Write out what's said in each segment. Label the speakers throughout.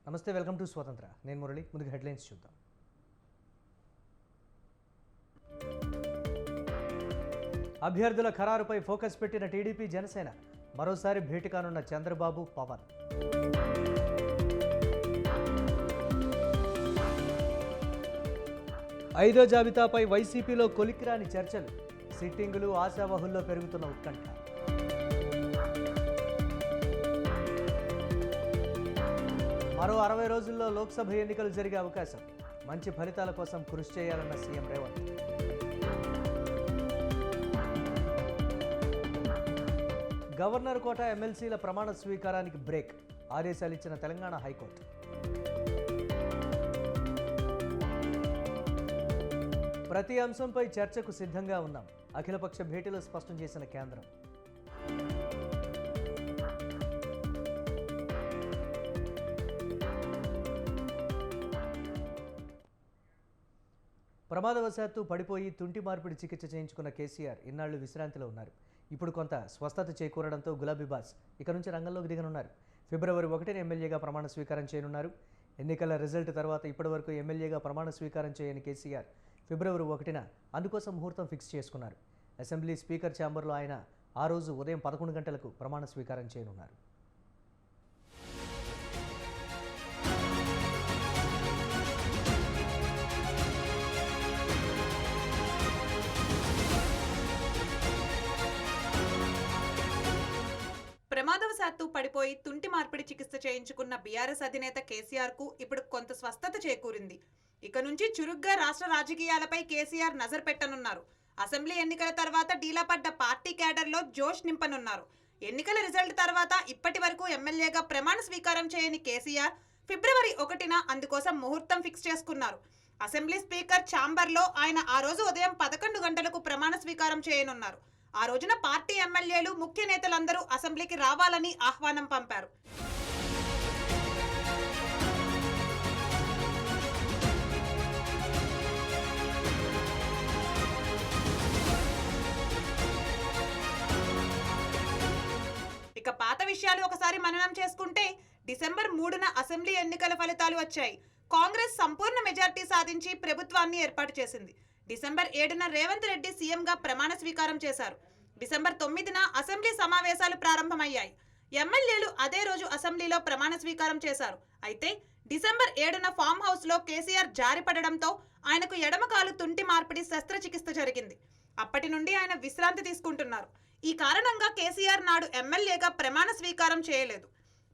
Speaker 1: నమస్తే, welcome to స్వతంత్ర. నేను మురళి. ముందుగా హెడ్లైన్స్ చూద్దాం. అభ్యర్థుల ఖరారుపై ఫోకస్ పెట్టిన టీడీపీ జనసేన. మరోసారి భేటీ కానున్న చంద్రబాబు, పవన్. ఐదో జాబితాపై వైసీపీలో కొలిక్కిరాని చర్చలు. సిట్టింగులు, ఆశావహుల్లో పెరుగుతున్న ఉత్కంఠ. మరో 60 రోజుల్లో లోక్సభ ఎన్నికలు జరిగే అవకాశం. మంచి ఫలితాల కోసం కృషి చేయాలన్న సీఎం రేవంత్. గవర్నర్ కోట ఎమ్మెల్సీల ప్రమాణ స్వీకారానికి బ్రేక్. ఆదేశాలిచ్చిన తెలంగాణ హైకోర్టు. ప్రతి అంశంపై చర్చకు సిద్ధంగా ఉన్నాం. అఖిలపక్ష భేటీలో స్పష్టం చేసిన కేంద్రం. ప్రమాదవశాత్తు పడిపోయి తుంటి మార్పిడి చికిత్స చేయించుకున్న కేసీఆర్ ఇన్నాళ్లు విశ్రాంతిలో ఉన్నారు. ఇప్పుడు కొంత స్వస్థత చేకూరడంతో గులాబీ బాస్ ఇక నుంచి రంగంలోకి దిగనున్నారు. ఫిబ్రవరి 1న ఎమ్మెల్యేగా ప్రమాణ స్వీకారం చేయనున్నారు. ఎన్నికల రిజల్ట్ తర్వాత ఇప్పటివరకు ఎమ్మెల్యేగా ప్రమాణ స్వీకారం చేయని కేసీఆర్ ఫిబ్రవరి 1న అందుకోసం ముహూర్తం ఫిక్స్ చేసుకున్నారు. అసెంబ్లీ స్పీకర్ ఛాంబర్లో ఆయన ఆ రోజు ఉదయం 11 గంటలకు ప్రమాణ స్వీకారం చేయనున్నారు.
Speaker 2: ప్రమాదవశాత్తు పడిపోయి తుంటి మార్పిడి చికిత్స చేయించుకున్న బీఆర్ఎస్ అధినేత కేసీఆర్ కు ఇప్పుడు కొంత స్వస్థత చేకూరింది. ఇక నుంచి చురుగ్గా రాష్ట్ర రాజకీయాలపై కేసీఆర్ నజర్ పెట్టనున్నారు. అసెంబ్లీ ఎన్నికల తర్వాత డీలాపడ్డ పార్టీ క్యాడర్లో జోష్ నింపనున్నారు. ఎన్నికల రిజల్ట్ తర్వాత ఇప్పటి వరకు ఎమ్మెల్యేగా ప్రమాణ స్వీకారం చేయని కేసీఆర్ ఫిబ్రవరి 1న అందుకోసం ముహూర్తం ఫిక్స్ చేసుకున్నారు. అసెంబ్లీ స్పీకర్ ఛాంబర్లో ఆయన ఆ రోజు ఉదయం 11 గంటలకు ప్రమాణ స్వీకారం చేయనున్నారు. ఆ రోజున పార్టీ ఎమ్మెల్యేలు, ముఖ్య నేతలందరూ అసెంబ్లీకి రావాలని ఆహ్వానం పంపారు. ఇక పాత విషయాలు ఒకసారి మననం చేసుకుంటే డిసెంబర్ 3న అసెంబ్లీ ఎన్నికల ఫలితాలు వచ్చాయి. కాంగ్రెస్ సంపూర్ణ మెజార్టీ సాధించి ప్రభుత్వాన్ని ఏర్పాటు చేసింది. డిసెంబర్ 7న రేవంత్ రెడ్డి సీఎంగా ప్రమాణ స్వీకారం చేశారు. డిసెంబర్ 9న అసెంబ్లీ సమావేశాలు ప్రారంభమయ్యాయి. ఎమ్మెల్యేలు అదే రోజు అసెంబ్లీలో ప్రమాణ స్వీకారం చేశారు. అయితే డిసెంబర్ 7న ఫామ్ హౌస్లో కేసీఆర్ జారిపడడంతో ఆయనకు ఎడమకాలు తుంటి మార్పిడి శస్త్రచికిత్స జరిగింది. అప్పటి నుండి ఆయన విశ్రాంతి తీసుకుంటున్నారు. ఈ కారణంగా కేసీఆర్ నాడు ఎమ్మెల్యేగా ప్రమాణ స్వీకారం చేయలేదు.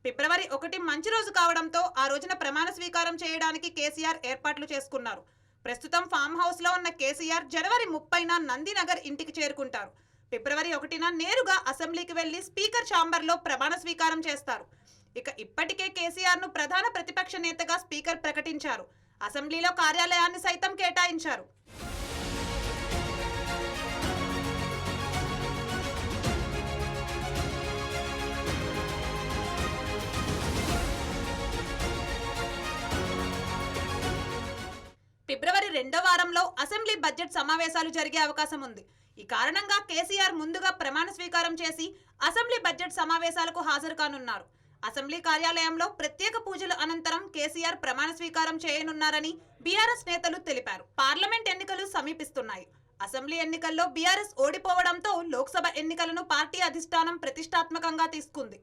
Speaker 2: ఫిబ్రవరి 1 మంచి రోజు కావడంతో ఆ రోజున ప్రమాణ స్వీకారం చేయడానికి కేసీఆర్ ఏర్పాట్లు చేసుకున్నారు. ప్రస్తుతం ఫామ్ హౌస్లో ఉన్న కేసీఆర్ జనవరి 30న నందినగర్ ఇంటికి చేరుకుంటారు. ఫిబ్రవరి 1న నేరుగా అసెంబ్లీకి వెళ్లి స్పీకర్ ఛాంబర్లో ప్రమాణ స్వీకారం చేస్తారు. ఇక ఇప్పటికే కేసీఆర్ను ప్రధాన ప్రతిపక్ష నేతగా స్పీకర్ ప్రకటించారు. అసెంబ్లీలో కార్యాలయాన్ని సైతం కేటాయించారు. ఫిబ్రవరి 2వ వారంలో అసెంబ్లీ బడ్జెట్ సమావేశాలు జరిగే అవకాశం ఉంది. ఈ కారణంగా కేసీఆర్ ముందుగా ప్రమాణ స్వీకారం చేసి అసెంబ్లీ బడ్జెట్ సమావేశాలకు హాజరు కానున్నారు. అసెంబ్లీ కార్యాలయంలో ప్రత్యేక పూజల అనంతరం కేసీఆర్ ప్రమాణ స్వీకారం చేయనున్నారని బీఆర్ఎస్ నేతలు తెలిపారు. పార్లమెంట్ ఎన్నికలు సమీపిస్తున్నాయి. అసెంబ్లీ ఎన్నికల్లో బీఆర్ఎస్ ఓడిపోవడంతో లోక్సభ ఎన్నికలను పార్టీ అధిష్టానం ప్రతిష్టాత్మకంగా తీసుకుంది.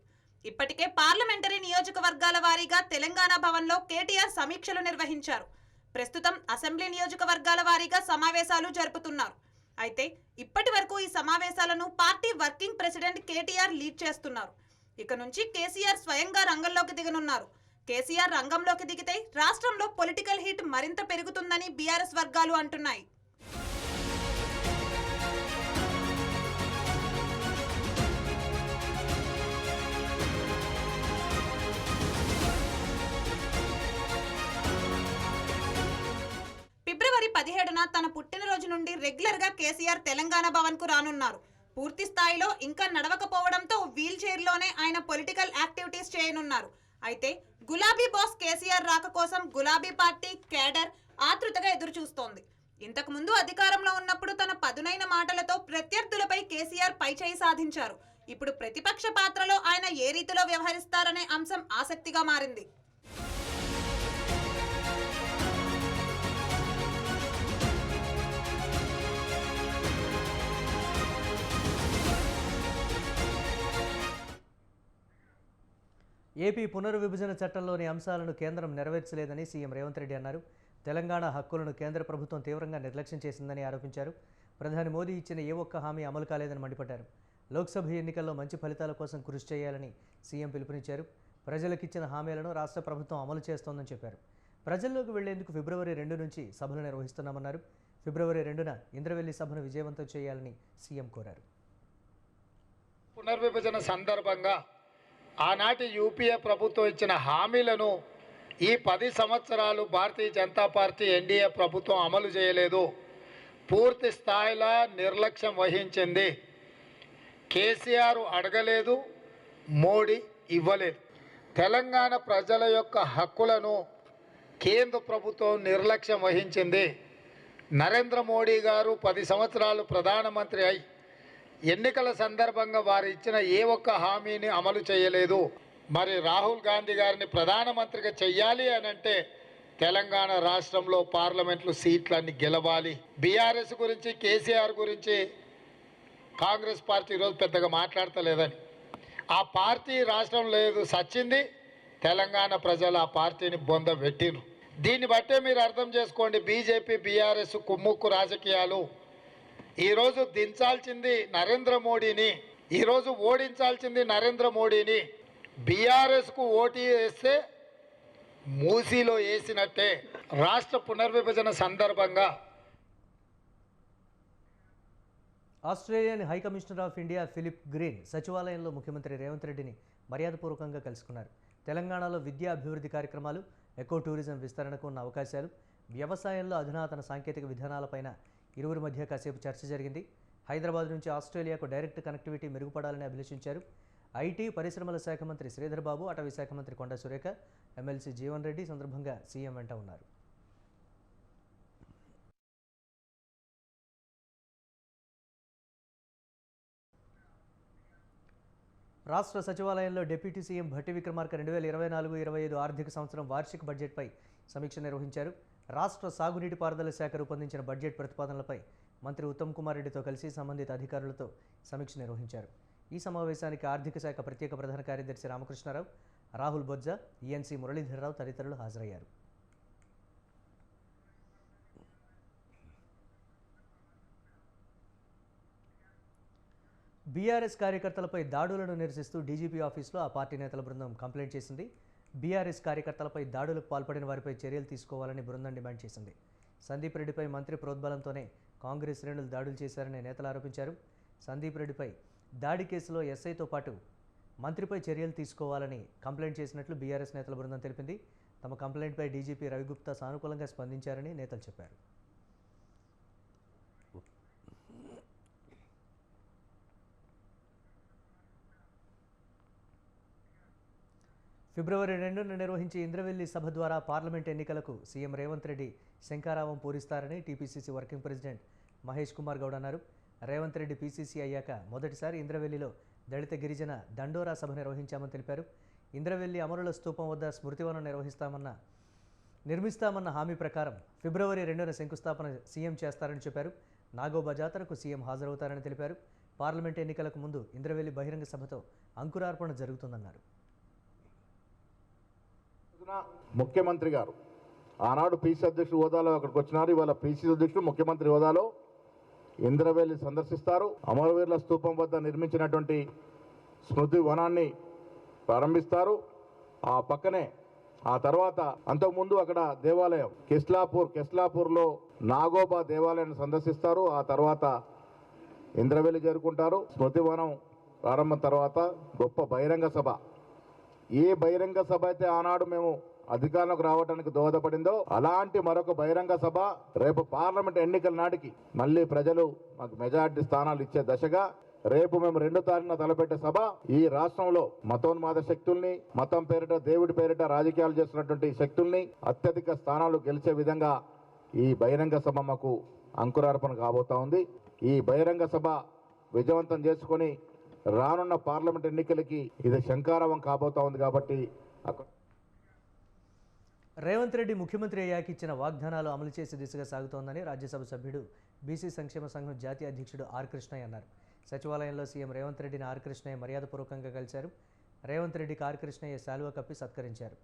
Speaker 2: ఇప్పటికే పార్లమెంటరీ నియోజకవర్గాల వారీగా తెలంగాణ భవన్లో కేటీఆర్ సమీక్షలు నిర్వహించారు. ప్రస్తుతం అసెంబ్లీ నియోజకవర్గాల వారీగా సమావేశాలు జరుపుతున్నారు. అయితే ఇప్పటి వరకు ఈ సమావేశాలను party working president KTR lead చేస్తున్నారు. ఇక నుంచి కేసీఆర్ స్వయంగా రంగంలోకి దిగనున్నారు. కేసీఆర్ రంగంలోకి దిగితే రాష్ట్రంలో పొలిటికల్ హీట్ మరింత పెరుగుతుందని బీఆర్ఎస్ వర్గాలు అంటున్నాయి. ఫిబ్రవరి 17న తన పుట్టినరోజు నుండి రెగ్యులర్ గా కేసీఆర్ తెలంగాణ భవన్ కు రానున్నారు. పూర్తి స్థాయిలో ఇంకా నడవకపోవడంతో వీల్ చైర్లోనే ఆయన పొలిటికల్ యాక్టివిటీస్ చేయనున్నారు. అయితే గులాబీ బాస్ కేసీఆర్ రాక కోసం గులాబీ పార్టీ కేడర్ ఆతృతగా ఎదురు చూస్తోంది. ఇంతకు ముందు అధికారంలో ఉన్నప్పుడు తన పదునైన మాటలతో ప్రత్యర్థులపై కేసీఆర్ పైచేయి సాధించారు. ఇప్పుడు ప్రతిపక్ష పాత్రలో ఆయన ఏ రీతిలో వ్యవహరిస్తారనే అంశం ఆసక్తిగా మారింది.
Speaker 1: ఏపీ పునర్విభజన చట్టంలోని అంశాలను కేంద్రం నెరవేర్చలేదని సీఎం రేవంత్ రెడ్డి అన్నారు. తెలంగాణ హక్కులను కేంద్ర ప్రభుత్వం తీవ్రంగా నిర్లక్ష్యం చేసిందని ఆరోపించారు. ప్రధాని మోదీ ఇచ్చిన ఏ ఒక్క హామీ అమలు కాలేదని మండిపడ్డారు. లోక్సభ ఎన్నికల్లో మంచి ఫలితాల కోసం కృషి చేయాలని సీఎం పిలుపునిచ్చారు. ప్రజలకిచ్చిన హామీలను రాష్ట్ర ప్రభుత్వం అమలు చేస్తోందని చెప్పారు. ప్రజల్లోకి వెళ్లేందుకు ఫిబ్రవరి 2 నుంచి సభలు నిర్వహిస్తున్నామన్నారు. ఫిబ్రవరి 2న ఇంద్రవెల్లి సభను విజయవంతం చేయాలని సీఎం కోరారు.
Speaker 3: పునర్విభజన సందర్భంగా ఆనాటి యూపీఏ ప్రభుత్వం ఇచ్చిన హామీలను ఈ 10 సంవత్సరాలు భారతీయ జనతా పార్టీ ఎన్డీఏ ప్రభుత్వం అమలు చేయలేదు. పూర్తి స్థాయిలో నిర్లక్ష్యం వహించింది. కేసీఆర్ అడగలేదు, మోడీ ఇవ్వలేదు. తెలంగాణ ప్రజల యొక్క హక్కులను కేంద్ర ప్రభుత్వం నిర్లక్ష్యం వహించింది. నరేంద్ర మోడీ గారు 10 సంవత్సరాలు ప్రధానమంత్రి అయి ఎన్నికల సందర్భంగా వారు ఇచ్చిన ఏ ఒక్క హామీని అమలు చేయలేదు. మరి రాహుల్ గాంధీ గారిని ప్రధానమంత్రిగా చెయ్యాలి అని అంటే తెలంగాణ రాష్ట్రంలో పార్లమెంట్లో సీట్లన్నీ గెలవాలి. బీఆర్ఎస్ గురించి, కేసీఆర్ గురించి కాంగ్రెస్ పార్టీ ఈరోజు పెద్దగా మాట్లాడతలేదని, ఆ పార్టీ రాష్ట్రం లేదు, సచ్చింది. తెలంగాణ ప్రజలు ఆ పార్టీని బొంద పెట్టిరు. దీన్ని బట్టే మీరు అర్థం చేసుకోండి, బీజేపీ బీఆర్ఎస్ కుమ్ముక్కు రాజకీయాలు. ఈరోజు దించాల్సింది నరేంద్ర మోడీని, ఈరోజు ఓడించాల్సింది నరేంద్ర మోడీని. బీఆర్ఎస్కు ఓటు వేస్తే మూసీలో వేసినట్టే. రాష్ట్ర పునర్విభజన సందర్భంగా
Speaker 1: Australian high commissioner of India Philip Green సచివాలయంలో ముఖ్యమంత్రి రేవంత్ రెడ్డిని మర్యాదపూర్వకంగా కలుసుకున్నారు. తెలంగాణలో విద్యా అభివృద్ధి కార్యక్రమాలు, ఎకో టూరిజం విస్తరణకు ఉన్న అవకాశాలు, వ్యవసాయంలో అధునాతన సాంకేతిక విధానాలపైన ఇరువురి మధ్య కాసేపు చర్చ జరిగింది. హైదరాబాద్ నుంచి ఆస్ట్రేలియాకు డైరెక్ట్ కనెక్టివిటీ మెరుగుపడాలని అభిలషించారు. ఐటీ పరిశ్రమల శాఖ మంత్రి శ్రీధర్ బాబు, అటవీ శాఖ మంత్రి కొండా సురేఖ, ఎమ్మెల్సీ జీవన్ రెడ్డి సందర్భంగా సీఎం వెంట ఉన్నారు. రాష్ట్ర సచివాలయంలో డిప్యూటీ సీఎం భట్టి విక్రమార్క 2024-25 ఆర్థిక సంవత్సరం వార్షిక బడ్జెట్పై సమీక్ష నిర్వహించారు. రాష్ట్ర సాగునీటి పారుదల శాఖ రూపొందించిన బడ్జెట్ ప్రతిపాదనలపై మంత్రి ఉత్తమ్ కుమార్ రెడ్డితో కలిసి సంబంధిత అధికారులతో సమీక్ష నిర్వహించారు. ఈ సమావేశానికి ఆర్థిక శాఖ ప్రత్యేక ప్రధాన కార్యదర్శి రామకృష్ణారావు, రాహుల్ బొజ్జా, ఈఎన్సీ మురళీధర్రావు తదితరులు హాజరయ్యారు. బీఆర్ఎస్ కార్యకర్తలపై దాడులను నిరసిస్తూ డీజీపీ ఆఫీసులో ఆ పార్టీ నేతల బృందం కంప్లైంట్ చేసింది. బీఆర్ఎస్ కార్యకర్తలపై దాడులకు పాల్పడిన వారిపై చర్యలు తీసుకోవాలని బృందం డిమాండ్ చేసింది. సందీప్ రెడ్డిపై మంత్రి ప్రోద్బలంతోనే కాంగ్రెస్ శ్రేణులు దాడులు చేశారని నేతలు ఆరోపించారు. సందీప్ రెడ్డిపై దాడి కేసులో ఎస్ఐతో పాటు మంత్రిపై చర్యలు తీసుకోవాలని కంప్లైంట్ చేసినట్లు బీఆర్ఎస్ నేతల బృందం తెలిపింది. తమ కంప్లైంట్పై డీజీపీ రవిగుప్తా సానుకూలంగా స్పందించారని నేతలు చెప్పారు. ఫిబ్రవరి 2న నిర్వహించే ఇంద్రవెల్లి సభ ద్వారా పార్లమెంట్ ఎన్నికలకు సీఎం రేవంత్ రెడ్డి శంఖారావం పూరిస్తారని TPCC working president Mahesh Kumar Goud అన్నారు. రేవంత్ రెడ్డి పీసీసీ అయ్యాక మొదటిసారి ఇంద్రవెల్లిలో దళిత గిరిజన దండోరా సభ నిర్వహించామని తెలిపారు. ఇంద్రవెల్లి అమరుల స్తూపం వద్ద స్మృతివనం నిర్మిస్తామన్న హామీ ప్రకారం ఫిబ్రవరి 2న శంకుస్థాపన సీఎం చేస్తారని చెప్పారు. నాగోబా జాతరకు సీఎం హాజరవుతారని తెలిపారు. పార్లమెంట్ ఎన్నికలకు ముందు ఇంద్రవెల్లి బహిరంగ సభతో అంకురార్పణ జరుగుతుందన్నారు.
Speaker 4: ముఖ్యమంత్రి గారు ఆనాడు పీసీ అధ్యక్షుడు హోదాలో అక్కడికి వచ్చినారు. ఇవాళ పీసీ అధ్యక్షుడు ముఖ్యమంత్రి హోదాలో ఇంద్రవెల్లి సందర్శిస్తారు. అమరవీరుల స్తూపం వద్ద నిర్మించినటువంటి స్మృతి వనాన్ని ప్రారంభిస్తారు. ఆ పక్కనే ఆ తర్వాత అంతకుముందు అక్కడ దేవాలయం కెస్లాపూర్లో నాగోబా దేవాలయాన్ని సందర్శిస్తారు. ఆ తర్వాత ఇంద్రవెల్లి చేరుకుంటారు. స్మృతి వనం ప్రారంభం తర్వాత గొప్ప బహిరంగ సభ, ఏ బహిరంగ సభ అయితే ఆనాడు మేము అధికారంలోకి రావడానికి దోహదపడిందో అలాంటి మరొక బహిరంగ సభ రేపు పార్లమెంట్ ఎన్నికల నాటికి మళ్ళీ ప్రజలు మాకు మెజార్టీ స్థానాలు ఇచ్చే దశగా రేపు మేము 2 తారీఖున తలపెట్టే సభ ఈ రాష్ట్రంలో మతోన్మాద శక్తుల్ని, మతం పేరిట దేవుడి పేరిట రాజకీయాలు చేస్తున్నటువంటి శక్తుల్ని అత్యధిక స్థానాలు గెలిచే విధంగా ఈ బహిరంగ సభ మాకు అంకురార్పణ కాబోతా ఉంది. ఈ బహిరంగ సభ విజయవంతం చేసుకొని రానున్న పార్లమెంట్ ఎన్నికలకి ఇది శంకారావం కాబోతా ఉంది. కాబట్టి
Speaker 1: రేవంత్ రెడ్డి ముఖ్యమంత్రి అయ్యాక ఇచ్చిన వాగ్దానాలు అమలు చేసే దిశగా సాగుతోందని రాజ్యసభ సభ్యుడు బీసీ సంక్షేమ సంఘం జాతీయ అధ్యక్షుడు ఆర్ కృష్ణయ్య అన్నారు. సచివాలయంలో సీఎం రేవంత్ రెడ్డిని ఆర్ కృష్ణయ్య మర్యాదపూర్వకంగా కలిశారు. రేవంత్ రెడ్డి కార్కృష్ణయ్య శాలువా కప్పి సత్కరించారు.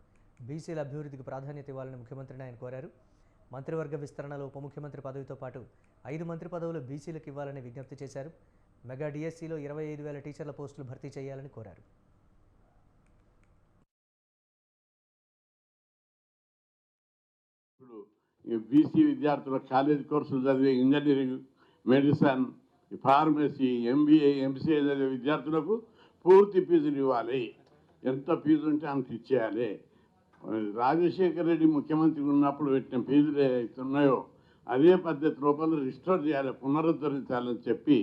Speaker 1: బీసీల అభివృద్ధికి ప్రాధాన్యత ఇవ్వాలని ముఖ్యమంత్రిని ఆయన కోరారు. మంత్రివర్గ విస్తరణలో ఉప ముఖ్యమంత్రి పదవితో పాటు 5 మంత్రి పదవులు బీసీలకు ఇవ్వాలని విజ్ఞప్తి చేశారు. మెగా డిఎస్సీలో 25,000 టీచర్ల పోస్టులు భర్తీ చేయాలని కోరారు.
Speaker 5: బీసీ విద్యార్థుల కాలేజ్ కోర్సులు చదివే engineering, medicine, pharmacy, MBA, MCA చదివే విద్యార్థులకు పూర్తి ఫీజులు ఇవ్వాలి. ఎంత ఫీజు ఉంటే అంత ఇచ్చేయాలి. రాజశేఖర రెడ్డి ముఖ్యమంత్రి ఉన్నప్పుడు పెట్టిన ఫీజులు ఏవైతే ఉన్నాయో అదే పద్ధతి లోపల రిస్టోర్ చేయాలి, పునరుద్ధరించాలని చెప్పి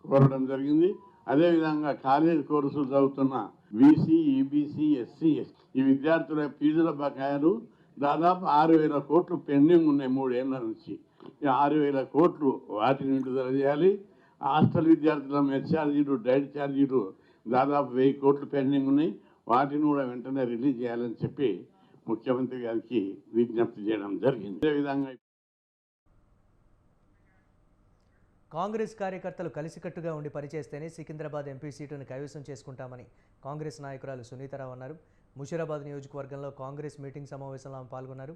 Speaker 5: కోరడం జరిగింది. అదేవిధంగా కాలేజ్ కోర్సులు చదువుతున్న బీసీ, ఈబీసీ, ఎస్సీ ఈ విద్యార్థుల ఫీజుల బకాయిలు దాదాపు 6,000 కోట్లు పెండింగ్ ఉన్నాయి 3 ఏళ్ల నుంచి. ఈ 6,000 కోట్లు వాటిని విడుదల చేయాలి. హాస్టల్ విద్యార్థుల మెస్ ఛార్జీలు, డైట్ ఛార్జీలు దాదాపు 1000 కోట్లు పెండింగ్ ఉన్నాయి. వాటిని కూడా వెంటనే రిలీజ్ చేయాలని చెప్పి ముఖ్యమంత్రి గారికి విజ్ఞప్తి చేయడం జరిగింది. అదేవిధంగా
Speaker 1: కాంగ్రెస్ కార్యకర్తలు కలిసికట్టుగా ఉండి పనిచేస్తేనే సికింద్రాబాద్ ఎంపీ సీటును కైవసం చేసుకుంటామని కాంగ్రెస్ నాయకురాలు సునీతారావు అన్నారు. ముషీరాబాద్ నియోజకవర్గంలో కాంగ్రెస్ మీటింగ్ సమావేశంలో ఆమె పాల్గొన్నారు.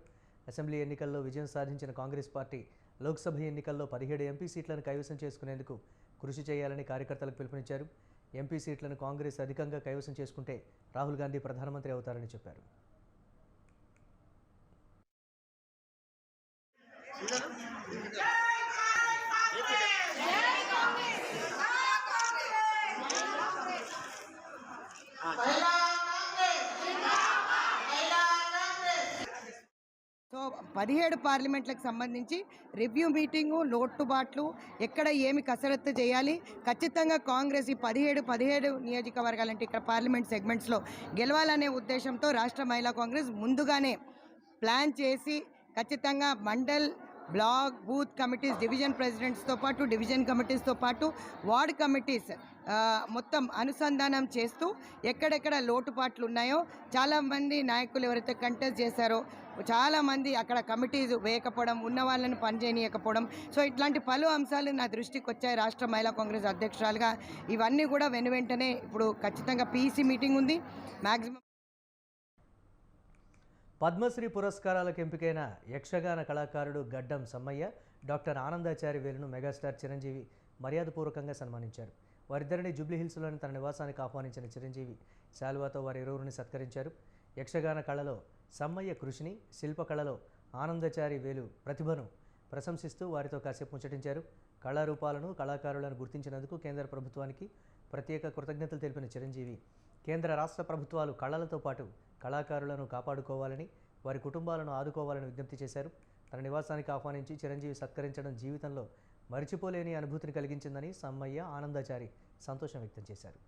Speaker 1: అసెంబ్లీ ఎన్నికల్లో విజయం సాధించిన కాంగ్రెస్ పార్టీ లోక్సభ ఎన్నికల్లో 17 ఎంపీ సీట్లను కైవసం చేసుకునేందుకు కృషి చేయాలని కార్యకర్తలకు పిలుపునిచ్చారు. ఎంపీ సీట్లను కాంగ్రెస్ అధికంగా కైవసం చేసుకుంటే రాహుల్ గాంధీ ప్రధానమంత్రి అవుతారని చెప్పారు.
Speaker 6: సో 17 పార్లమెంట్లకు సంబంధించి రివ్యూ మీటింగు, లోటుబాట్లు, ఎక్కడ ఏమి కసరత్తు చేయాలి, ఖచ్చితంగా కాంగ్రెస్ ఈ 17 నియోజకవర్గాలంటే ఇక్కడ పార్లమెంట్ సెగ్మెంట్స్లో గెలవాలనే ఉద్దేశంతో రాష్ట్ర మహిళా కాంగ్రెస్ ముందుగానే ప్లాన్ చేసి ఖచ్చితంగా mandal, block, booth committees, division ప్రెసిడెంట్స్తో పాటు డివిజన్ కమిటీస్తో పాటు వార్డ్ కమిటీస్ మొత్తం అనుసంధానం చేస్తూ ఎక్కడెక్కడ లోటుపాట్లు ఉన్నాయో, చాలామంది నాయకులు ఎవరైతే కంటెస్ట్ చేశారో చాలామంది అక్కడ కమిటీస్ వేయకపోవడం, ఉన్న వాళ్ళని పనిచేయకపోవడం, సో ఇట్లాంటి పలు అంశాలు నా దృష్టికి వచ్చాయి రాష్ట్ర మహిళా కాంగ్రెస్ అధ్యక్షురాలుగా. ఇవన్నీ కూడా వెంటనే ఇప్పుడు ఖచ్చితంగా పీసీ మీటింగ్ ఉంది. మ్యాక్సిమం
Speaker 1: పద్మశ్రీ పురస్కారాలకు ఎంపికైన యక్షగాన కళాకారుడు గడ్డం సమ్మయ్య, డాక్టర్ ఆనందాచారి వేలును మెగాస్టార్ చిరంజీవి మర్యాదపూర్వకంగా సన్మానించారు. వారిద్దరిని జూబ్లీహిల్స్లోని తన నివాసానికి ఆహ్వానించిన చిరంజీవి శాలువాతో వారి ఇరువురిని సత్కరించారు. యక్షగాన కళలో సమ్మయ్య కృషిని, శిల్పకళలో ఆనందచారి వేలు ప్రతిభను ప్రశంసిస్తూ వారితో కాసేపు ముచ్చటించారు. కళారూపాలను, కళాకారులను గుర్తించినందుకు కేంద్ర ప్రభుత్వానికి ప్రత్యేక కృతజ్ఞతలు తెలిపిన చిరంజీవి కేంద్ర రాష్ట్ర ప్రభుత్వాలు కళలతో పాటు కళాకారులను కాపాడుకోవాలని, వారి కుటుంబాలను ఆదుకోవాలని విజ్ఞప్తి చేశారు. తన నివాసానికి ఆహ్వానించి చిరంజీవి సత్కరించడం జీవితంలో మరిచిపోలేని అనుభూతిని కలిగించిందని సమ్మయ్య, ఆనందాచారి సంతోషం వ్యక్తం చేశారు.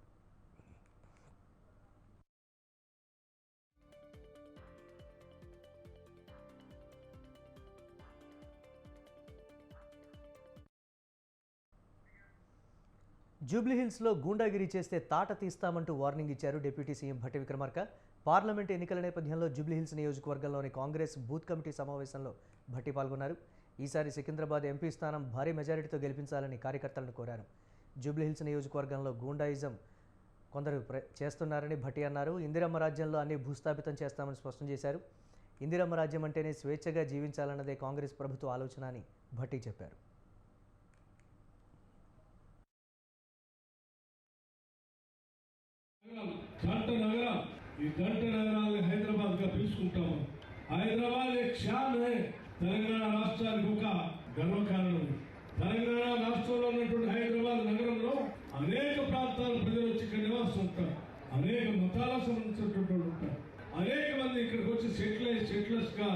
Speaker 1: జూబ్లీహిల్స్లో గూండాగిరి చేస్తే తాట తీస్తామంటూ వార్నింగ్ ఇచ్చారు deputy CM Bhatti Vikramarka. Parliament ఎన్నికల నేపథ్యంలో జూబ్లీహిల్స్ నియోజకవర్గంలోని కాంగ్రెస్ బూత్ కమిటీ సమావేశంలో భట్టి పాల్గొన్నారు. ఈసారి సికింద్రాబాద్ ఎంపీ స్థానం భారీ మెజారిటీతో గెలిపించాలని కార్యకర్తలను కోరారు. జూబ్లీహిల్స్ నియోజకవర్గంలో గూండాయిజం కొందరు చేస్తున్నారని భట్టి అన్నారు. ఇందిరమ్మ రాజ్యంలో అన్ని భూస్థాపితం చేస్తామని స్పష్టం చేశారు. ఇందిరమ్మ రాజ్యం అంటేనే స్వేచ్ఛగా జీవించాలన్నదే కాంగ్రెస్ ప్రభుత్వ ఆలోచన అని భట్టి చెప్పారు.
Speaker 7: జంట నగరం, ఈ జంట నగరాన్ని హైదరాబాద్ గా పిలుచుకుంటాము. హైదరాబాద్ एक शान है. తెలంగాణ రాష్ట్రానికి ఒక గర్వకారణం. తెలంగాణ రాష్ట్రంలో ఉన్నటువంటి హైదరాబాద్ నగరంలో అనేక ప్రాంతాల ప్రజలు వచ్చి ఇక్కడ నివాసం ఉంటారు. అనేక మతాలకు సంబంధించినటువంటి వాళ్ళు ఉంటారు. అనేక మంది ఇక్కడికి వచ్చి సెటిలర్స్ గా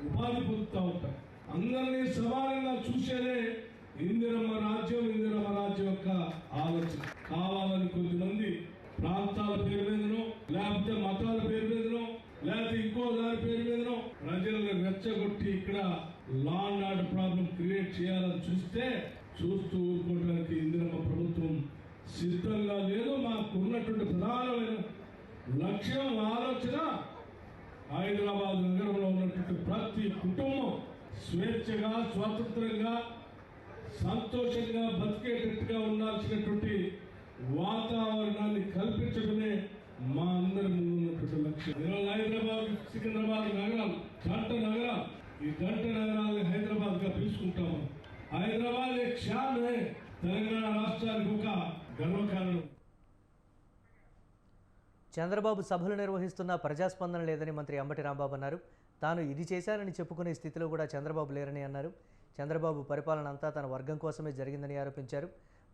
Speaker 7: ఉపాధి పొందుతూ ఉంటారు. అందరినీ సమానంగా చూసేదే ఇందిరమ్మ రాజ్యం యొక్క ఆలోచన. కావాలని కొద్దిమంది ప్రాంతాల పేరు మీదనో, లేకపోతే మతాల పేరు మీదనో, లేకపోతే ఇంకో దాని పేరు మీదనో ప్రజలను రెచ్చగొట్టి ఇక్కడ law and order problem create చేయాలని చూస్తూ ఊరుకోవడానికి ఇందిరమ్మ ప్రభుత్వం సిద్ధంగా లేదు. మాకు ఉన్నటువంటి ప్రధానమైన లక్ష్యం, ఆలోచన హైదరాబాద్ నగరంలో ఉన్నటువంటి ప్రతి కుటుంబం స్వేచ్ఛగా, స్వాతంత్రంగా, సంతోషంగా బతికేటట్టుగా ఉండాల్సినటువంటి వాతావరణాన్ని కల్పించడమే మా అందరి ముందు ఉన్నటువంటి లక్ష్యం. ఇవాళ హైదరాబాద్, సికింద్రాబాద్ నగరాలు జంట నగరాలు, ఈ జంట నగరాలని హైదరాబాద్ గా పిలుచుకుంటాము. హైదరాబాద్ एक शान है, తెలంగాణ రాష్ట్రానికి ఒక గర్వకారణం.
Speaker 1: చంద్రబాబు సభలు నిర్వహిస్తున్న ప్రజాస్పందన లేదని మంత్రి అంబటి రాంబాబు అన్నారు. తాను ఇది చేశానని చెప్పుకునే స్థితిలో కూడా చంద్రబాబు లేరని అన్నారు. చంద్రబాబు పరిపాలన అంతా తన వర్గం కోసమే జరిగిందని ఆరోపించారు.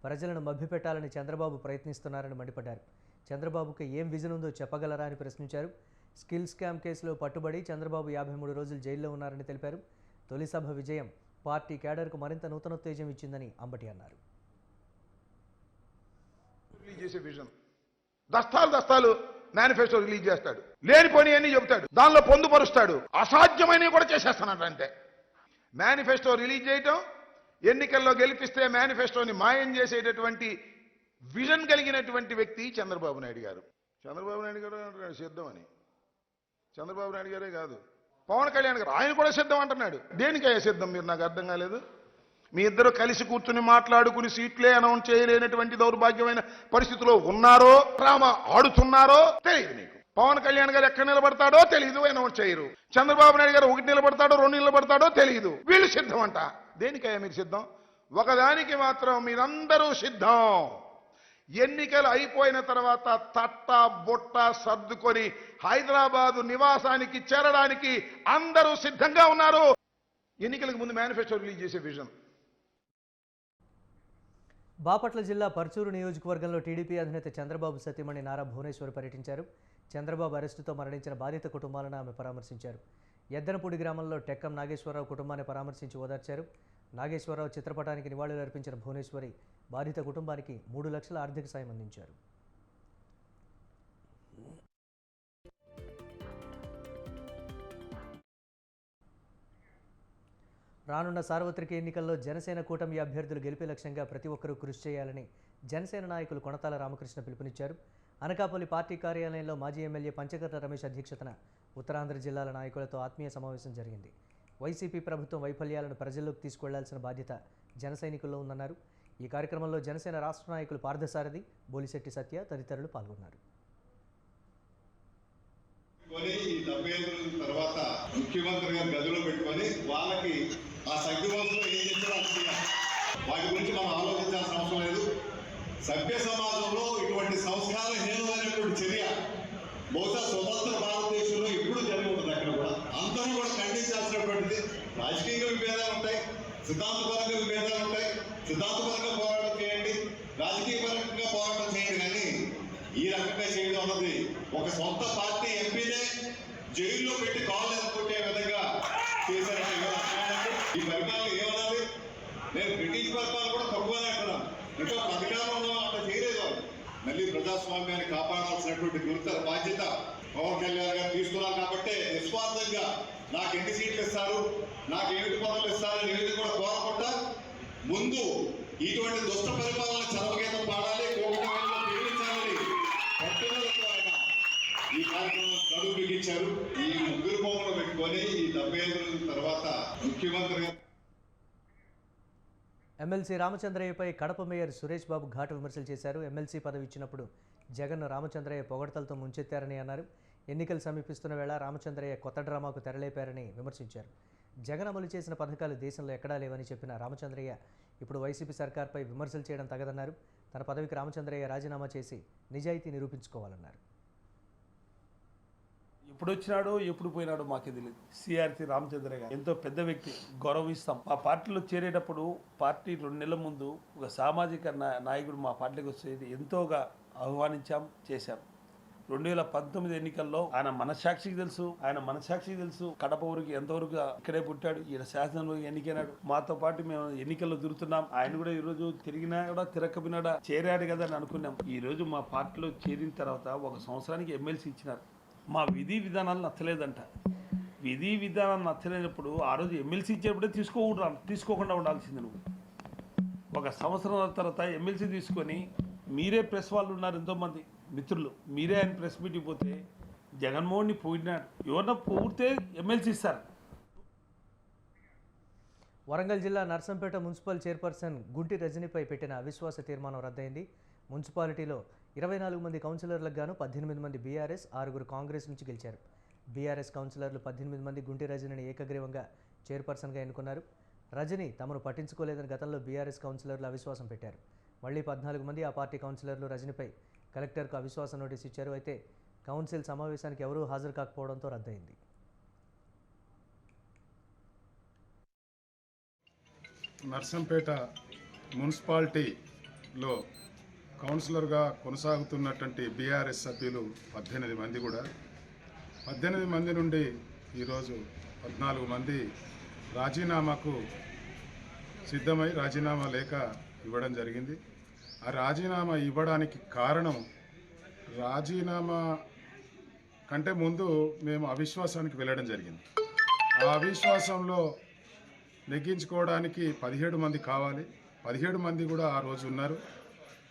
Speaker 1: ప్రజలను మభ్యపెట్టాలని చంద్రబాబు ప్రయత్నిస్తున్నారని మండిపడ్డారు. చంద్రబాబుకి ఏం విజన్ ఉందో చెప్పగలరా అని ప్రశ్నించారు. స్కిల్ స్కామ్ కేసులో పట్టుబడి చంద్రబాబు 53 రోజులు జైల్లో ఉన్నారని తెలిపారు. తొలి సభ విజయం పార్టీ కేడర్కు మరింత నూతనోత్తేజం ఇచ్చిందని అంబటి అన్నారు.
Speaker 8: రిలీజ్ చేసే విజన్ దస్తాలు మేనిఫెస్టో రిలీజ్ చేస్తాడు, లేనిపోని అన్ని చెబుతాడు, దానిలో పొందుపరుస్తాడు, అసాధ్యమైనవి కూడా చేసేస్తానంట. అంతే మేనిఫెస్టో రిలీజ్ చేయటం, ఎన్నికల్లో గెలిపిస్తే మేనిఫెస్టోని మాయం చేసేటటువంటి విజన్ కలిగినటువంటి వ్యక్తి చంద్రబాబు నాయుడు గారు. చంద్రబాబు నాయుడు గారు అంటున్నాడు సిద్ధం అని. చంద్రబాబు నాయుడు గారే కాదు, పవన్ కళ్యాణ్ గారు ఆయన కూడా సిద్ధం అంటున్నాడు. దేనికయ్యా సిద్ధం? మీరు నాకు అర్థం కాలేదు. మీ ఇద్దరు కలిసి కూర్చుని మాట్లాడుకుని సీట్లే అనౌన్స్ చేయలేనటువంటి దౌర్భాగ్యమైన పరిస్థితిలో ఉన్నారో, డ్రామా ఆడుతున్నారో తెలియదు నీకు. పవన్ కళ్యాణ్ గారు ఎక్కడ నిలబడతాడో తెలియదు, అనౌన్స్ చేయరు. చంద్రబాబు నాయుడు గారు 1 నిలబడతాడో 2 నిలబడతాడో తెలియదు. వీళ్ళు సిద్ధం అంట. దేనికయ్యా మీరు సిద్ధం? ఒకదానికి మాత్రం మీరందరూ సిద్ధం. ఎన్నికలు అయిపోయిన తర్వాత తట్ట బొట్ట సర్దుకొని హైదరాబాదు నివాసానికి చేరడానికి అందరూ సిద్ధంగా ఉన్నారు. ఎన్నికలకు ముందు మేనిఫెస్టో రిలీజ్ చేసే విజన్.
Speaker 1: బాపట్ల జిల్లా పర్చూరు నియోజకవర్గంలో టీడీపీ అధినేత చంద్రబాబు సతీమణి నారా భువనేశ్వర్ పర్యటించారు. చంద్రబాబు అరెస్టుతో మరణించిన బాధిత కుటుంబాలను ఆమె పరామర్శించారు. ఎద్దనపూడి గ్రామంలో టెక్కం నాగేశ్వరరావు కుటుంబాన్ని పరామర్శించి ఓదార్చారు. నాగేశ్వరరావు చిత్రపటానికి నివాళులు అర్పించిన భువనేశ్వరి బాధిత కుటుంబానికి 3 లక్షల ఆర్థిక సాయం అందించారు. రానున్న సార్వత్రిక ఎన్నికల్లో జనసేన కూటమి అభ్యర్థులు గెలిపే లక్ష్యంగా ప్రతి ఒక్కరూ కృషి చేయాలని జనసేన నాయకులు కొణతాల రామకృష్ణ పిలుపునిచ్చారు. అనకాపల్లి పార్టీ కార్యాలయంలో మాజీ ఎమ్మెల్యే పంచకర్ల రమేష్ అధ్యక్షతన ఉత్తరాంధ్ర జిల్లాల నాయకులతో ఆత్మీయ సమావేశం జరిగింది. వైసీపీ ప్రభుత్వం వైఫల్యాలను ప్రజల్లోకి తీసుకువెళ్లాల్సిన బాధ్యత జన సైనికుల్లో ఉందన్నారు. ఈ కార్యక్రమంలో జనసేన రాష్ట్ర నాయకులు పార్థసారథి, బోలిశెట్టి సత్య తదితరులు పాల్గొన్నారు.
Speaker 9: తర్వాత ముఖ్యమంత్రి గారు గదిలో పెట్టుకొని వాళ్ళకి ఆ సభ్యవంతులు ఏం చేస్తారో వాటి గురించి మనం ఆలోచించాల్సిన అవసరం లేదు. సభ్య సమాజంలో ఇటువంటి సంస్కారహీనమైనటువంటి చర్య బహుశా స్వతంత్ర భారతదేశంలో ఎప్పుడు జరిగి ఉంటుంది. అక్కడ కూడా అందరూ కూడా ఖండించాల్సినటువంటిది. రాజకీయంగా విభేదాలు ఉంటాయి, సిద్ధాంతపరంగా విభేదాలు ఉంటాయి. సిద్ధాంతపరంగా పోరాటం చేయండి, రాజకీయపరంగా పోరాటం చేయండి, కానీ ఈ రకంగా చేయడం అన్నది ఒక సొంత పార్టీ ఎంపీనే జైల్లో పెట్టి కాళ్ళు ఎదుర్కొట్టే విధంగా చేశారంటే ఈ పరిపాలన ఏమనాలి? నేను బ్రిటిష్ పరిపాలన కూడా తక్కువనే అంటున్నాను. ఇంకా అధికారంలో అంత చేయలేదు. మళ్ళీ ప్రజాస్వామ్యాన్ని కాపాడాల్సినటువంటి గురుతర బాధ్యత పవన్ కళ్యాణ్ గారు తీసుకున్నారు. కాబట్టి నిస్వార్థంగా నాకు ఎన్ని సీట్లు ఇస్తారు, నాకు ఏమిటి పదవులు ఇస్తారని ఏది కూడా కోరకుండా ముందు ఇటువంటి దుష్ట పరిపాలన చరమగీతం పాడాలి, కోకటంలో ప్రేమించాలని పట్టుదలతో ఆయన ఈ కార్యక్రమం నడుము బిగించారు. ఈ ముగ్గురు బొమ్మలు పెట్టుకొని ఈ 75 రోజుల తర్వాత ముఖ్యమంత్రిగా
Speaker 1: ఎమ్మెల్సీ రామచంద్రయ్యపై కడప మేయర్ సురేష్ బాబు ఘాటు విమర్శలు చేశారు. ఎమ్మెల్సీ పదవి ఇచ్చినప్పుడు జగన్ను రామచంద్రయ్య పొగడతలతో ముంచెత్తారని అన్నారు. ఎన్నికలు సమీపిస్తున్న వేళ రామచంద్రయ్య కొత్త డ్రామాకు తెరలేపారని విమర్శించారు. జగన్ అమలు చేసిన పథకాలు దేశంలో ఎక్కడా లేవని చెప్పిన రామచంద్రయ్య ఇప్పుడు వైసీపీ సర్కార్పై విమర్శలు చేయడం తగదన్నారు. తన పదవికి రామచంద్రయ్య రాజీనామా చేసి నిజాయితీ నిరూపించుకోవాలన్నారు.
Speaker 10: ఎప్పుడు వచ్చినాడో ఎప్పుడు పోయినాడో మాకే తెలియదు. సిఆర్సి రామచంద్రయ్య గారు ఎంతో పెద్ద వ్యక్తి, గౌరవిస్తాం. మా పార్టీలో చేరేటప్పుడు పార్టీ 2 నెలల ముందు ఒక సామాజిక నాయకుడు మా పార్టీకి వచ్చేది ఎంతోగా ఆహ్వానించాం, చేశాం. 2019 ఎన్నికల్లో ఆయన మనసాక్షికి తెలుసు కడప ఊరికి ఎంతవరకు ఇక్కడే పుట్టాడు, ఈయన శాసనంలో ఎన్నికైనాడు. మాతో పాటు మేము ఎన్నికల్లో తిరుగుతున్నాం. ఆయన కూడా ఈరోజు తిరిగినా కూడా తిరగకపోయినాడా చేరాడు కదా అని అనుకున్నాం. ఈరోజు మా పార్టీలో చేరిన తర్వాత 1 సంవత్సరానికి ఎమ్మెల్సీ ఇచ్చినారు. మా విధి విధానాలు నచ్చలేదంట. విధి విధానాలు నచ్చలేనప్పుడు ఆ రోజు ఎమ్మెల్సీ ఇచ్చేటప్పుడే తీసుకోకుండా ఉండాల్సింది. నువ్వు 1 సంవత్సరం తర్వాత ఎమ్మెల్సీ తీసుకొని మీరే ప్రెస్ వాళ్ళు ఉన్నారు, ఎంతోమంది మిత్రులు, మీరే ఆయన ప్రెస్ మీట్కి పోతే జగన్మోహన్ని పోయినాడు. ఎవరన్నా పూర్తే ఎమ్మెల్సీ ఇస్తారు.
Speaker 1: వరంగల్ జిల్లా నర్సంపేట మున్సిపల్ చైర్పర్సన్ గుంటి రజనీపై పెట్టిన అవిశ్వాస తీర్మానం రద్దయింది. మున్సిపాలిటీలో 24 మంది కౌన్సిలర్లకు గాను 18 మంది బీఆర్ఎస్, 6 కాంగ్రెస్ నుంచి గెలిచారు. బీఆర్ఎస్ కౌన్సిలర్లు 18 మంది గుంటి రజనిని ఏకగ్రీవంగా చైర్పర్సన్గా ఎన్నుకున్నారు. రజని తమను పట్టించుకోలేదని గతంలో బీఆర్ఎస్ కౌన్సిలర్లు అవిశ్వాసం పెట్టారు. మళ్లీ 14 మంది ఆ పార్టీ కౌన్సిలర్లు రజనిపై కలెక్టర్కు అవిశ్వాస నోటీస్ ఇచ్చారు. అయితే కౌన్సిల్ సమావేశానికి ఎవరూ హాజరు కాకపోవడంతో రద్దయింది.
Speaker 11: నర్సంపేట మున్సిపాలిటీలో కౌన్సిలర్గా కొనసాగుతున్నటువంటి బీఆర్ఎస్ సభ్యులు 18 మంది కూడా 18 మంది నుండి ఈరోజు 14 మంది రాజీనామాకు సిద్ధమై రాజీనామా లేఖ ఇవ్వడం జరిగింది. ఆ రాజీనామా ఇవ్వడానికి కారణం రాజీనామా కంటే ముందు మేము అవిశ్వాసానికి వెళ్ళడం జరిగింది. ఆ అవిశ్వాసంలో నెగ్గించుకోవడానికి 17 మంది కావాలి. 17 మంది కూడా ఆ రోజు ఉన్నారు.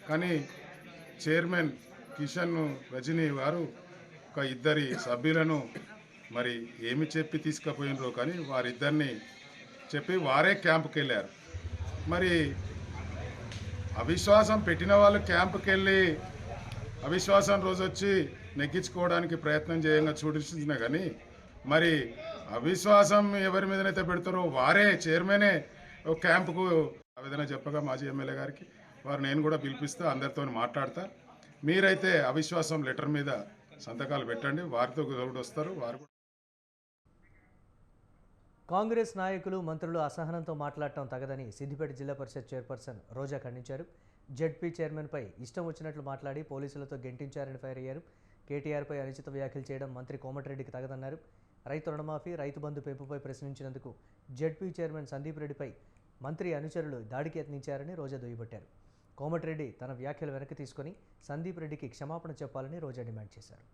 Speaker 11: కానీ చైర్మన్ కిషన్ రజనీ గారు ఒక 2 సభ్యులను మరి ఏమి చెప్పి తీసుకుపోయినరో కానీ వారిద్దరిని చెప్పి వారే క్యాంపుకి వెళ్ళారు. మరి అవిశ్వాసం పెట్టిన వాళ్ళు క్యాంపుకి వెళ్ళి అవిశ్వాసం రోజు వచ్చి నెగ్గించుకోవడానికి ప్రయత్నం చేయంగా చూపించిన కానీ మరి అవిశ్వాసం ఎవరి మీదనైతే పెడతారో వారే చైర్మనే క్యాంపుకు ఆవేదన చెప్పగా మాజీ ఎమ్మెల్యే గారికి వారు నేను కూడా పిలిపిస్తా, అందరితో మాట్లాడతా. మీరైతే అవిశ్వాసం లెటర్ మీద సంతకాలు పెట్టండి, వారితో కూడా వస్తారు. వారు
Speaker 1: కాంగ్రెస్ నాయకులు, మంత్రులు అసహనంతో మాట్లాడటం తగదని సిద్దిపేట జిల్లా పరిషత్ చైర్పర్సన్ రోజా ఖండించారు. జెడ్పీ చైర్మన్పై ఇష్టం వచ్చినట్లు మాట్లాడి పోలీసులతో గెంటించారని ఫైర్ అయ్యారు. కేటీఆర్పై అనుచిత వ్యాఖ్యలు చేయడం మంత్రి కోమటిరెడ్డికి తగదన్నారు. రైతు రుణమాఫీ, రైతు బంధు పెంపుపై ప్రశ్నించినందుకు జెడ్పీ చైర్మన్ సందీప్ రెడ్డిపై మంత్రి అనుచరులు దాడికి యత్నించారని రోజా దుయ్యబట్టారు. కోమటిరెడ్డి తన వ్యాఖ్యలు వెనక్కి తీసుకుని సందీప్ రెడ్డికి క్షమాపణ చెప్పాలని రోజా డిమాండ్ చేశారు.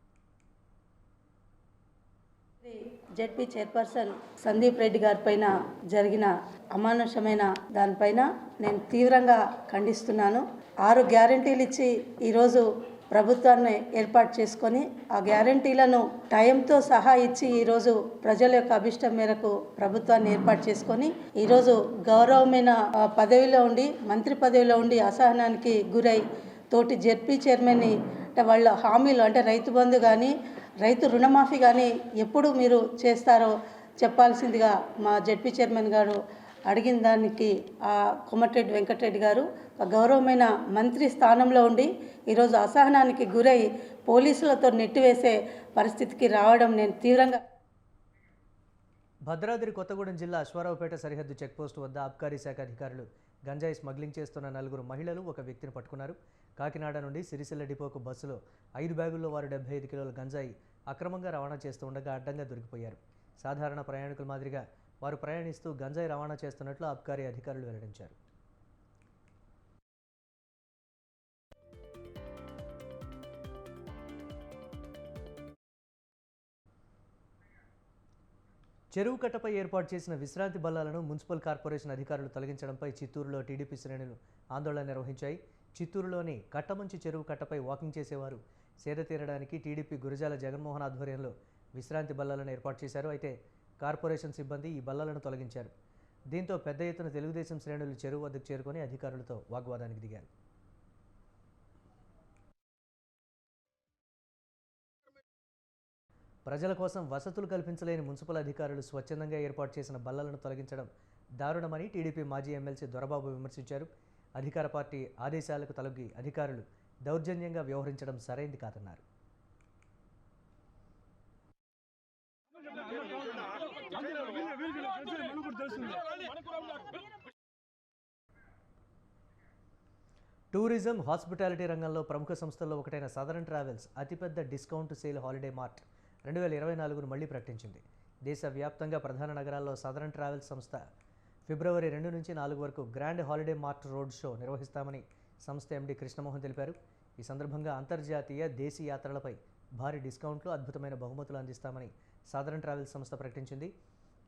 Speaker 12: జెడ్పీ చైర్పర్సన్ సందీప్ రెడ్డి గారి పైన జరిగిన అమానుషమైన దానిపైన నేను తీవ్రంగా ఖండిస్తున్నాను. 6 గ్యారంటీలు ఇచ్చి ఈరోజు ప్రభుత్వాన్ని ఏర్పాటు చేసుకొని ఆ గ్యారంటీలను టైంతో సహా ఇచ్చి ఈరోజు ప్రజల యొక్క అభిష్టం మేరకు ప్రభుత్వాన్ని ఏర్పాటు చేసుకొని ఈరోజు గౌరవమైన పదవిలో ఉండి మంత్రి పదవిలో ఉండి అసహనానికి గురై తోటి జెడ్పీ చైర్మన్ని అంటే వాళ్ళ హామీలు అంటే రైతు బంధు కానీ రైతు రుణమాఫీ కానీ ఎప్పుడు మీరు చేస్తారో చెప్పాల్సిందిగా మా జెడ్పీ చైర్మన్ గారు అడిగిన దానికి ఆ కోమటిరెడ్డి వెంకటరెడ్డి గారు గౌరవమైన మంత్రి స్థానంలో ఉండి ఈరోజు అసహనానికి గురై పోలీసులతో నెట్టివేసే పరిస్థితికి రావడం నేను తీవ్రంగా.
Speaker 1: భద్రాద్రి కొత్తగూడెం జిల్లా అశ్వారావుపేట సరిహద్దు చెక్పోస్టు వద్ద ఆబ్కారీ శాఖ అధికారులు గంజాయి స్మగ్లింగ్ చేస్తున్న 4 మహిళలు, 1 వ్యక్తిని పట్టుకున్నారు. కాకినాడ నుండి సిరిసిల్ల డిపోకు బస్సులో 5 బ్యాగుల్లో వారు 75 కిలోల గంజాయి అక్రమంగా రవాణా చేస్తూ ఉండగా అడ్డంగా దొరికిపోయారు. సాధారణ ప్రయాణికుల మాదిరిగా వారు ప్రయాణిస్తూ గంజాయి రవాణా చేస్తున్నట్లు ఆబ్కారీ అధికారులు వెల్లడించారు. చెరువు కట్టపై ఏర్పాటు చేసిన విశ్రాంతి బల్లాలను మున్సిపల్ కార్పొరేషన్ అధికారులు తొలగించడంపై చిత్తూరులో టీడీపీ శ్రేణులు ఆందోళన నిర్వహించాయి. చిత్తూరులోని కట్టమంచి చెరువు కట్టపై వాకింగ్ చేసేవారు సేద తీరడానికి టీడీపీ గురజాల జగన్మోహన్ ఆధ్వర్యంలో విశ్రాంతి బల్లాలను ఏర్పాటు చేశారు. అయితే కార్పొరేషన్ సిబ్బంది ఈ బల్లాలను తొలగించారు. దీంతో పెద్ద ఎత్తున తెలుగుదేశం శ్రేణులు చెరువు వద్దకు చేరుకొని అధికారులతో వాగ్వాదానికి దిగారు. ప్రజల కోసం వసతులు కల్పించలేని మున్సిపల్ అధికారులు స్వచ్ఛందంగా ఏర్పాటు చేసిన బల్లలను తొలగించడం దారుణమని టీడీపీ మాజీ ఎమ్మెల్సీ దొరబాబు విమర్శించారు. అధికార పార్టీ ఆదేశాలకు తలొగ్గి అధికారులు దౌర్జన్యంగా వ్యవహరించడం సరైంది కాదన్నారు. టూరిజం, హాస్పిటాలిటీ రంగంలో ప్రముఖ సంస్థల్లో ఒకటైన సదరన్ ట్రావెల్స్ అతిపెద్ద డిస్కౌంట్ సేల్ హాలిడే మార్ట్ 2024ను మళ్లీ ప్రకటించింది. దేశవ్యాప్తంగా ప్రధాన నగరాల్లో సదరన్ ట్రావెల్స్ సంస్థ ఫిబ్రవరి 2 నుంచి 4 వరకు grand holiday mart road show నిర్వహిస్తామని సంస్థ ఎండీ కృష్ణమోహన్ తెలిపారు. ఈ సందర్భంగా అంతర్జాతీయ, దేశీ యాత్రలపై భారీ డిస్కౌంట్లు, అద్భుతమైన బహుమతులు అందిస్తామని సదరన్ ట్రావెల్స్ సంస్థ ప్రకటించింది.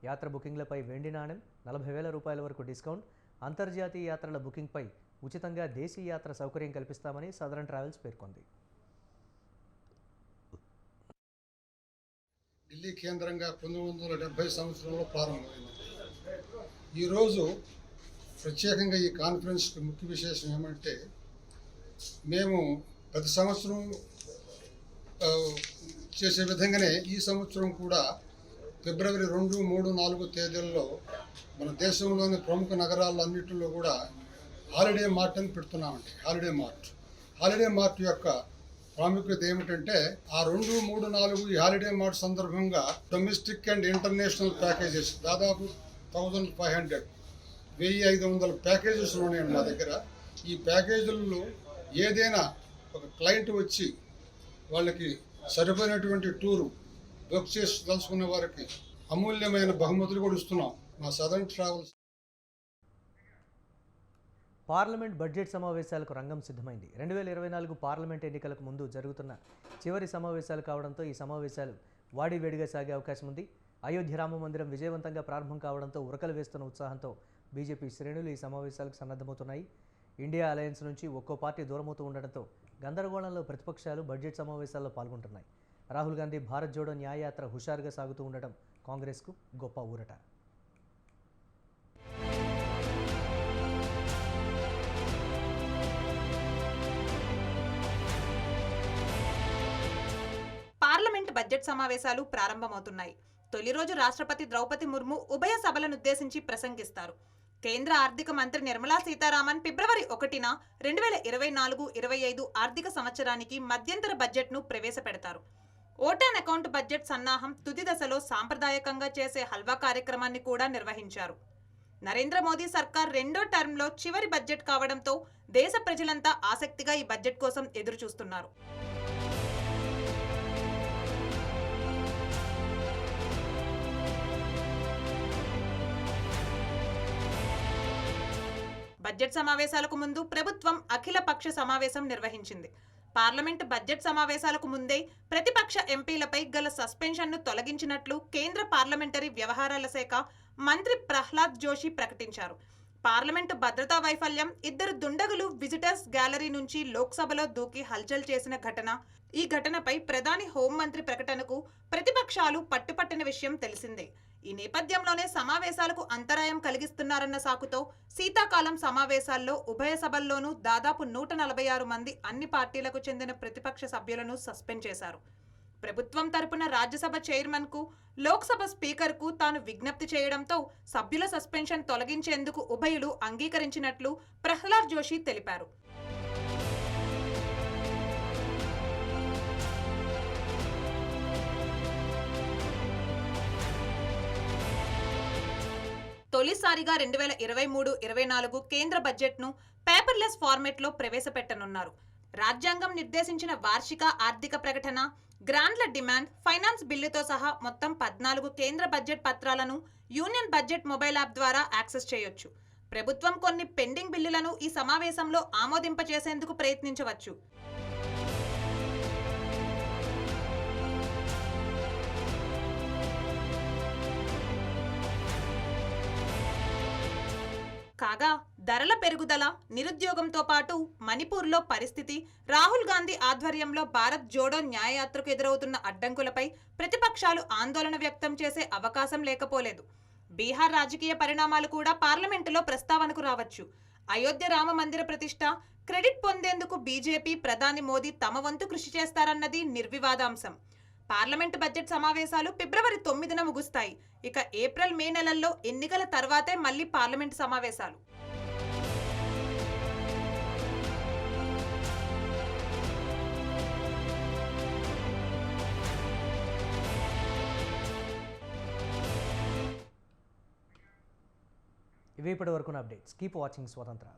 Speaker 1: యాత్ర బుకింగ్లపై వెండి నాణెం, 40,000 రూపాయల వరకు డిస్కౌంట్, అంతర్జాతీయ యాత్రల బుకింగ్పై ఉచితంగా దేశీ యాత్ర సౌకర్యం కల్పిస్తామని సదరన్ ట్రావెల్స్ పేర్కొంది.
Speaker 13: ఢిల్లీ కేంద్రంగా 1970 సంవత్సరంలో ప్రారంభమైంది. ఈరోజు ప్రత్యేకంగా ఈ కాన్ఫరెన్స్కి ముఖ్య విశేషం ఏమంటే, మేము ప్రతి సంవత్సరం చేసే విధంగానే ఈ సంవత్సరం కూడా ఫిబ్రవరి 2, 3, 4 తేదీల్లో మన దేశంలోని ప్రముఖ నగరాలన్నింటిలో కూడా హాలిడే మార్ట్ అని పెడుతున్నామండి. హాలిడే మార్ట్ యొక్క ప్రాముఖ్యత ఏమిటంటే ఆ 2, 3, 4 ఈ హాలిడే మార్ట్ సందర్భంగా డొమెస్టిక్ అండ్ ఇంటర్నేషనల్ ప్యాకేజెస్ దాదాపు 1500 ప్యాకేజెస్ ఉన్నాయండి మా దగ్గర. ఈ ప్యాకేజీలలో ఏదైనా ఒక క్లయింట్ వచ్చి వాళ్ళకి సరిపోయినటువంటి టూరు బుక్ చేసి తెలుసుకున్న వారికి అమూల్యమైన బహుమతులు కూడా ఇస్తున్నాం మా సదర్న్ ట్రావెల్స్.
Speaker 1: పార్లమెంట్ బడ్జెట్ సమావేశాలకు రంగం సిద్ధమైంది. 2024 పార్లమెంట్ ఎన్నికలకు ముందు జరుగుతున్న చివరి సమావేశాలు కావడంతో ఈ సమావేశాలు వాడివేడిగా సాగే అవకాశం ఉంది. అయోధ్య రామ మందిరం విజయవంతంగా ప్రారంభం కావడంతో ఉరకలు వేస్తున్న ఉత్సాహంతో బీజేపీ శ్రేణులు ఈ సమావేశాలకు సన్నద్ధమవుతున్నాయి. ఇండియా అలయన్స్ నుంచి ఒక్కో పార్టీ దూరమవుతూ ఉండడంతో గందరగోళంలో ప్రతిపక్షాలు బడ్జెట్ సమావేశాల్లో పాల్గొంటున్నాయి. రాహుల్ గాంధీ భారత్ జోడో న్యాయయాత్ర హుషారుగా సాగుతూ ఉండడం కాంగ్రెస్కు గొప్ప ఊరట.
Speaker 2: పార్లమెంట్ బడ్జెట్ సమావేశాలు ప్రారంభమవుతున్నాయి. తొలి రోజు రాష్ట్రపతి ద్రౌపది ముర్ము ఉభయ సభలనుద్దేశించి ప్రసంగిస్తారు. కేంద్ర ఆర్థిక మంత్రి నిర్మలా సీతారామన్ ఫిబ్రవరి 1న 2024-25 ఆర్థిక సంవత్సరానికి మధ్యంతర బడ్జెట్ను ప్రవేశపెడతారు. ఓటాన్ అకౌంట్ బడ్జెట్ సన్నాహం తుది దశలో సాంప్రదాయకంగా చేసే హల్వా కార్యక్రమాన్ని కూడా నిర్వహించారు. నరేంద్ర మోదీ సర్కార్ 2వ టర్మ్లో చివరి బడ్జెట్ కావడంతో దేశ ప్రజలంతా ఆసక్తిగా ఈ బడ్జెట్ కోసం ఎదురుచూస్తున్నారు. బడ్జెట్ సమావేశాలకు ముందు ప్రభుత్వం అఖిల పక్ష సమావేశం నిర్వహించింది. పార్లమెంట్ బడ్జెట్ సమావేశాలకు ముందే ప్రతిపక్ష ఎంపీలపై గల సస్పెన్షన్ను తొలగించినట్లు కేంద్ర పార్లమెంటరీ వ్యవహారాల శాఖ మంత్రి ప్రహ్లాద్ జోషి ప్రకటించారు. పార్లమెంటు భద్రతా వైఫల్యం, 2 దుండగులు విజిటర్స్ గ్యాలరీ నుంచి లోక్సభలో దూకి హల్చల్ చేసిన ఘటన, ఈ ఘటనపై ప్రధాని హోంమంత్రి ప్రకటనకు ప్రతిపక్షాలు పట్టుపట్టిన విషయం తెలిసిందే. ఈ నేపథ్యంలోనే సమావేశాలకు అంతరాయం కలిగిస్తున్నారన్న సాకుతో శీతాకాలం సమావేశాల్లో ఉభయ సభల్లోనూ దాదాపు 146 మంది అన్ని పార్టీలకు చెందిన ప్రతిపక్ష సభ్యులను సస్పెండ్ చేశారు. ప్రభుత్వం తరపున రాజ్యసభ చైర్మన్కు, లోక్సభ స్పీకర్కు తాను విజ్ఞప్తి చేయడంతో సభ్యుల సస్పెన్షన్ తొలగించేందుకు ఉభయులు అంగీకరించినట్లు ప్రహ్లాద్ జోషి తెలిపారు. తొలిసారిగా 2023-24 కేంద్ర బడ్జెట్ను పేపర్లెస్ ఫార్మెట్లో ప్రవేశపెట్టనున్నారు. రాజ్యాంగం నిర్దేశించిన వార్షిక ఆర్థిక ప్రకటన, గ్రాంట్ల డిమాండ్, ఫైనాన్స్ బిల్లుతో సహా మొత్తం 14 కేంద్ర బడ్జెట్ పత్రాలను యూనియన్ బడ్జెట్ మొబైల్ యాప్ ద్వారా యాక్సెస్ చేయొచ్చు. ప్రభుత్వం కొన్ని పెండింగ్ బిల్లులను ఈ సమావేశంలో ఆమోదింపచేసేందుకు ప్రయత్నించవచ్చు. కాగా ధరల పెరుగుదల, నిరుద్యోగంతో పాటు మణిపూర్లో పరిస్థితి, రాహుల్ గాంధీ ఆధ్వర్యంలో భారత్ జోడో న్యాయయాత్రకు ఎదురవుతున్న అడ్డంకులపై ప్రతిపక్షాలు ఆందోళన వ్యక్తం చేసే అవకాశం లేకపోలేదు. బీహార్ రాజకీయ పరిణామాలు కూడా పార్లమెంటులో ప్రస్తావనకు రావచ్చు. అయోధ్య రామ మందిర ప్రతిష్ట, క్రెడిట్ పొందేందుకు బీజేపీ, ప్రధాని మోదీ తమ వంతు కృషి చేస్తారన్నది నిర్వివాదాంశం. పార్లమెంటు బడ్జెట్ సమావేశాలు ఫిబ్రవరి 9న ముగుస్తాయి. ఇక ఏప్రిల్, మే నెలల్లో ఎన్నికల తర్వాతే మళ్లీ పార్లమెంటు సమావేశాలు.
Speaker 1: ఇవి ఇప్పటి వరకున్న అప్డేట్స్. కీప్ వాచింగ్ స్వతంత్ర.